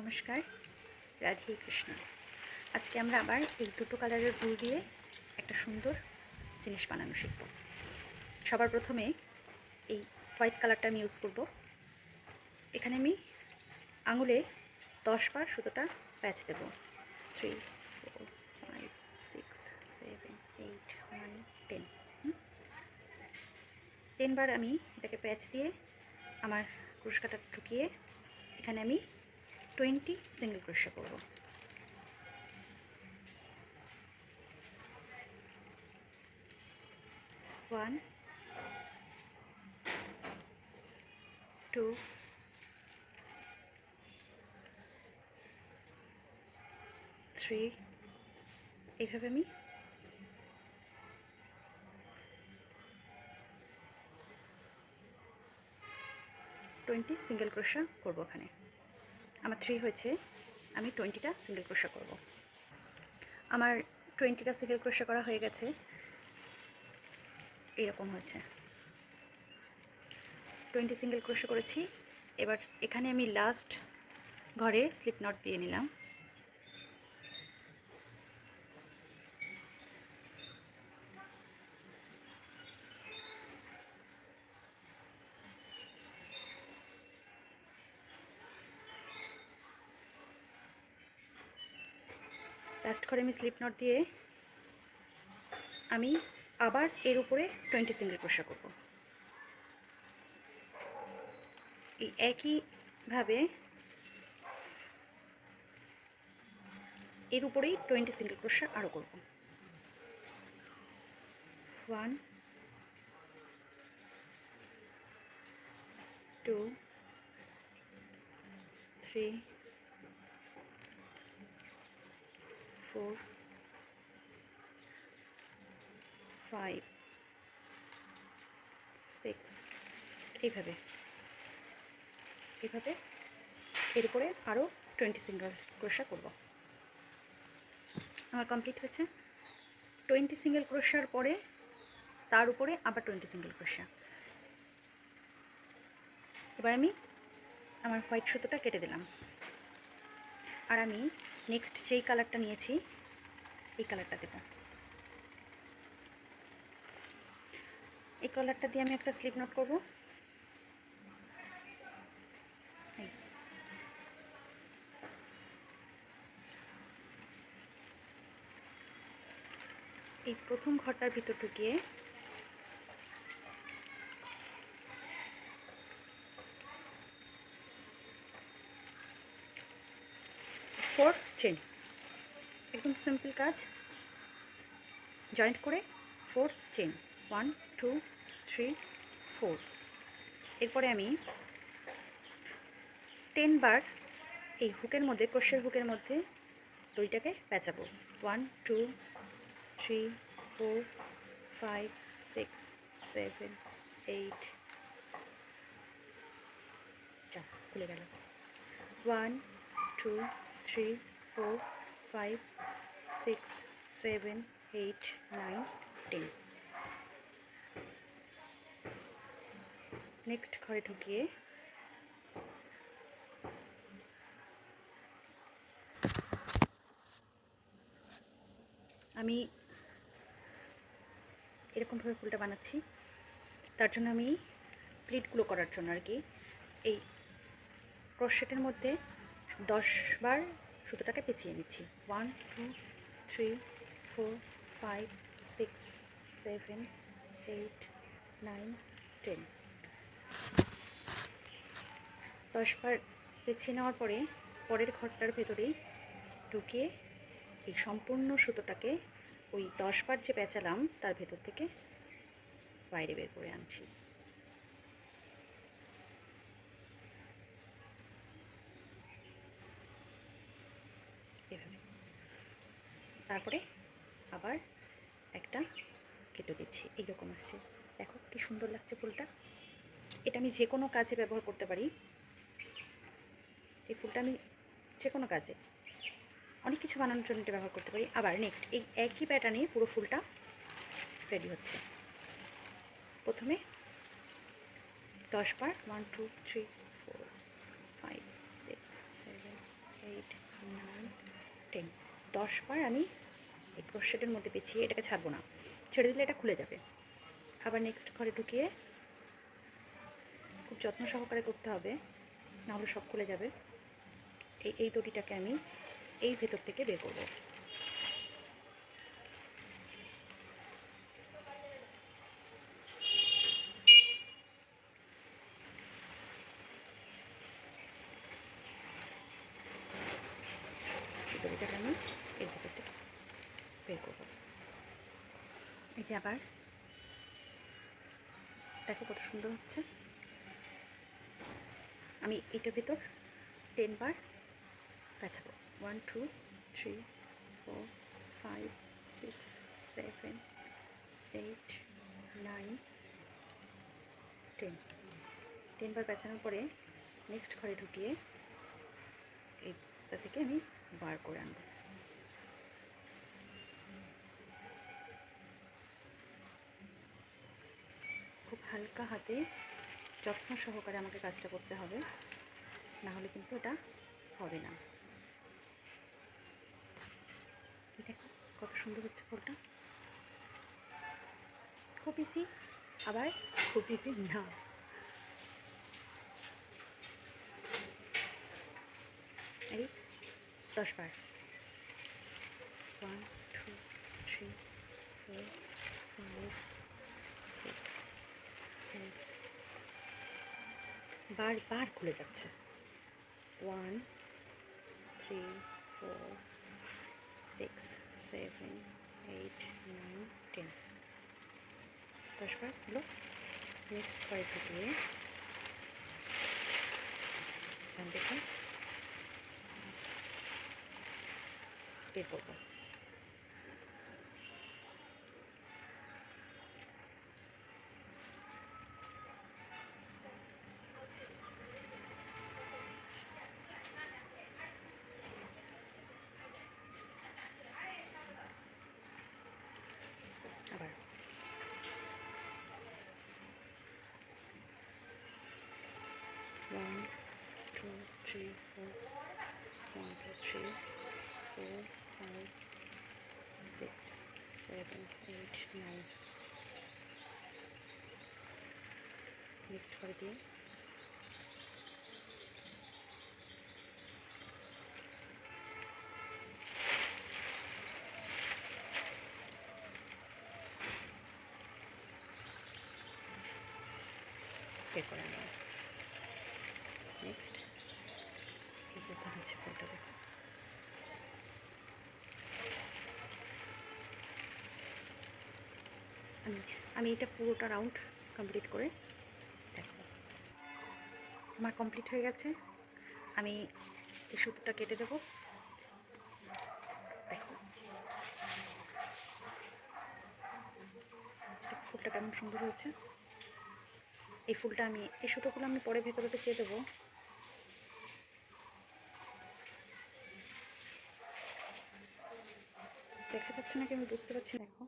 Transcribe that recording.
নমস্কার, রাধে কৃষ্ণ। আজকে আমরা আবার এই দুটো কালারের ফুল দিয়ে একটা সুন্দর জিনিস বানানো শিখব। সবার প্রথমে এই হোয়াইট কালারটা আমি ইউজ করব। এখানে আমি আঙুলে 10 বার সুতোটা প্যাচ দেব। 3, 4, 5, 6, 7, 8, 9, 10। 10 বার আমি এটাকে প্যাচ দিয়ে আমার ক্রোশ কাটা ঢুকিয়ে এখানে আমি 20 সিঙ্গেল ক্রোশা করব। 1, 2, 3, এইভাবে আমি 20 সিঙ্গেল ক্রোশা করব। এখানে আমার 3 হয়েছে, আমি 20টা সিঙ্গেল ক্রোশা করব। আমার 20টা সিঙ্গেল ক্রোশা করা হয়ে গেছে, এরকম হয়েছে। 20 সিঙ্গেল ক্রোশা করেছি। এবার এখানে আমি লাস্ট ঘরে স্লিপ নট দিয়ে নিলাম। লাস্ট ঘরে আমি স্লিপ নট দিয়ে আমি আবার এর উপরে 20 সিঙ্গেল ক্রোশা করব। এই একইভাবে এর উপরেই 20 সিঙ্গেল ক্রোশা আরও করব। 1, 2, 3, 4, 5, 6, এইভাবে এর উপরে আরও 20 সিঙ্গেল ক্রোশা করব। আমার কমপ্লিট হয়েছে। 20 সিঙ্গেল ক্রোশার পরে তার উপরে আবার 20 সিঙ্গেল ক্রোশা। এবার আমি আমার হোয়াইট সুতোটা কেটে দিলাম। আর আমি নেক্সট যেই কালারটা নিয়েছি এই কালারটা দেব। এই কালারটা দিয়ে আমি একটা স্লিপ নট করব। এই প্রথম ঘরটার ভিতর ঢুকিয়ে ফোর চেন, একদম সিম্পল কাজ। জয়েন্ট করে 4 চেন, 1, 2, 3, 4। এরপরে আমি 10 বার এই হুকের মধ্যে, ক্রোশের হুকের মধ্যে দড়িটাকে পেঁচাবো। 1, 2, 3, 4, 5, 6, 7, 8, খুলে গেল। 1, 2, 3, 4, 5, 6, 7, 8, 9, 10। নেক্সট ঘরে ঢুকিয়ে আমি এরকমভাবে ফুলটা বানাচ্ছি। তার জন্য আমি প্লিটগুলো করার জন্য আর কি এই ক্রোশেটের মধ্যে 10 বার সুতোটাকে পেঁচিয়ে নিচ্ছি। 1, 2, 3, 4, 5, 6, 7, 8, 9, 10। 10 বার পেঁচিয়ে নেওয়ার পরে পরের ঘরটার ভেতরেই ঢুকিয়ে এই সম্পূর্ণ সুতোটাকে ওই 10 বার যে পেঁচালাম তার ভেতর থেকে বাইরে বের করে আনছি। এভাবে তারপরে আবার একটা কেটে দিচ্ছি, এইরকম আসছে। দেখো কি সুন্দর লাগছে ফুলটা। এটা আমি যে কোনো কাজে ব্যবহার করতে পারি। এই ফুলটা আমি যে কোনো কাজে অনেক কিছু বানানোর জন্য এটা ব্যবহার করতে পারি। আবার নেক্সট এই একই প্যাটার্নে পুরো ফুলটা রেডি হচ্ছে। প্রথমে 10 বার 1, 2, 3, 4, 5, 6, 7, 10, 10 বার আমি এই ক্রোশেটের মধ্যে পেঁচিয়ে এটাকে ছাড়বো না, ছেড়ে দিলে এটা খুলে যাবে। আবার নেক্সট ঘরে ঢুকিয়ে খুব যত্ন সহকারে করতে হবে, নাহলে সব খুলে যাবে। এই দড়িটাকে আমি এই ভেতর থেকে বের করবো। এই দড়িটাকে আমি এর ভেতর থেকে বের করবো। এই যে আবার দেখো কত সুন্দর হচ্ছে। আমি এটার ভেতর 10 বার পেঁচাবো। 1 2 3 4 5 6 7 8 9 10। 10 বার পেঁচানোর পরে নেক্সট ঘরে ঢুকিয়ে এইটা থেকে আমি বার করে আনবো। খুব হালকা হাতে যত্ন সহকারে আমাকে কাজটা করতে হবে, না হলে কিন্তু এটা হবে না। দেখো কত সুন্দর হচ্ছে ফুলটা, খুব ইজি আবার খুব ইজি না। এই 10 বার 1 2 3 4 5 6 7 বারবার খুলে যাচ্ছে। 1 3 4 6 7 8 9 10। 10 বার হলো। নেক্সট ঘরে ঢুকিয়ে এখান থেকে বের করবো। আবার 1 2 3 4 1 2 3 4 5 6 7 8 9। নেক্সট করে দিয়ে বের করে আনবো। নেক্সট এই দেখুন হচ্ছে ফুলটা, দেখুন আমি এটা পুরোটা রাউন্ড কমপ্লিট করে দেখো। আমার কমপ্লিট হয়ে গেছে। আমি এই সুতোটা কেটে দেবো। দেখো ফুলটা কেমন সুন্দর হয়েছে। এই ফুলটা আমি এই সুতোগুলো আমি পরে ভেতরে দিয়ে দেবো। দেখতে পাচ্ছি নাকি আমি বুঝতে পারছি না। দেখো